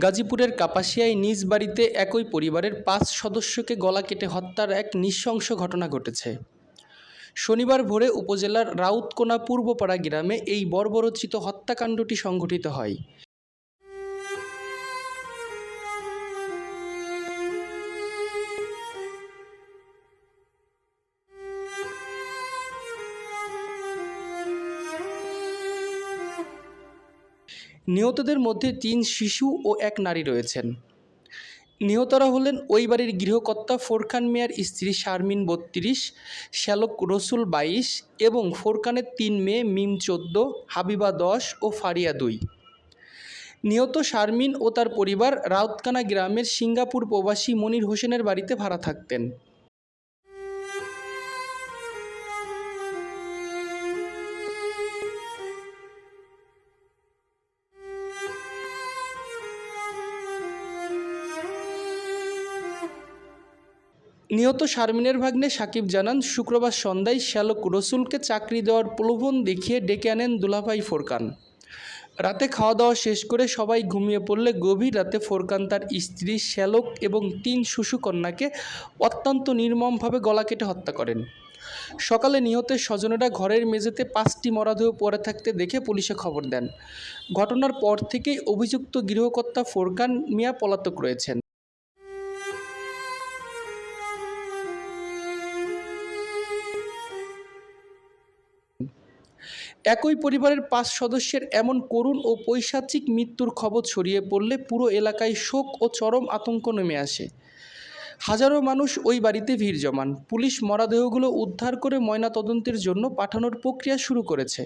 গাজীপুরের কাপাসিয়ায় নিজ বাড়িতে একই পরিবারের ৫ সদস্যকে গলা কেটে হত্যার এক নৃশংস ঘটনা ঘটেছে। শনিবার ভোরে উপজেলার রাউতকোনা পূর্বপাড়া গ্রামে এই বর্বরোচিত হত্যাকাণ্ডটি সংঘটিত হয়। নিহতদের মধ্যে ৩ শিশু ও ১ নারী রয়েছেন। নিহতরা হলেন ওই বাড়ির গৃহকর্তা ফোরকান মিয়ার স্ত্রী শারমিন ৩২, শ্যালক রসুল ২২ এবং ফোরকানের ৩ মেয়ে মিম ১৪, হাবিবা ১০ ও ফারিয়া ২। নিহত শারমিন ও তার পরিবার রাউতকানা গ্রামের সিঙ্গাপুর প্রবাসী মনির হোসেনের বাড়িতে ভাড়া থাকতেন। নিহত শারমিনের ভাগ্নে সাকিব জানান, শুক্রবার সন্ধ্যায় শ্যালক রসুলকে চাকরি দেওয়ার প্রলোভন দেখিয়ে ডেকে আনেন দুলাভাই ফোরকান। রাতে খাওয়া দাওয়া শেষ করে সবাই ঘুমিয়ে পড়লে গভীর রাতে ফোরকান তার স্ত্রী, শ্যালক এবং ৩ শিশু কন্যাকে অত্যন্ত নির্মমভাবে গলা কেটে হত্যা করেন। সকালে নিহতের স্বজনেরা ঘরের মেঝেতে ৫টি মরদেহ পড়ে থাকতে দেখে পুলিশে খবর দেন। ঘটনার পর থেকেই অভিযুক্ত গৃহকর্তা ফোরকান মিয়া পলাতক রয়েছেন। একই পরিবারের ৫ সদস্যের এমন করুণ ও পৈশাচিক মৃত্যুর খবর ছড়িয়ে পড়লে পুরো এলাকায় শোক ও চরম আতঙ্ক নেমে আসে। হাজারো মানুষ ওই বাড়িতে ভিড় জমান। পুলিশ মরদেহগুলো উদ্ধার করে ময়নাতদন্তের জন্য পাঠানোর প্রক্রিয়া শুরু করেছে।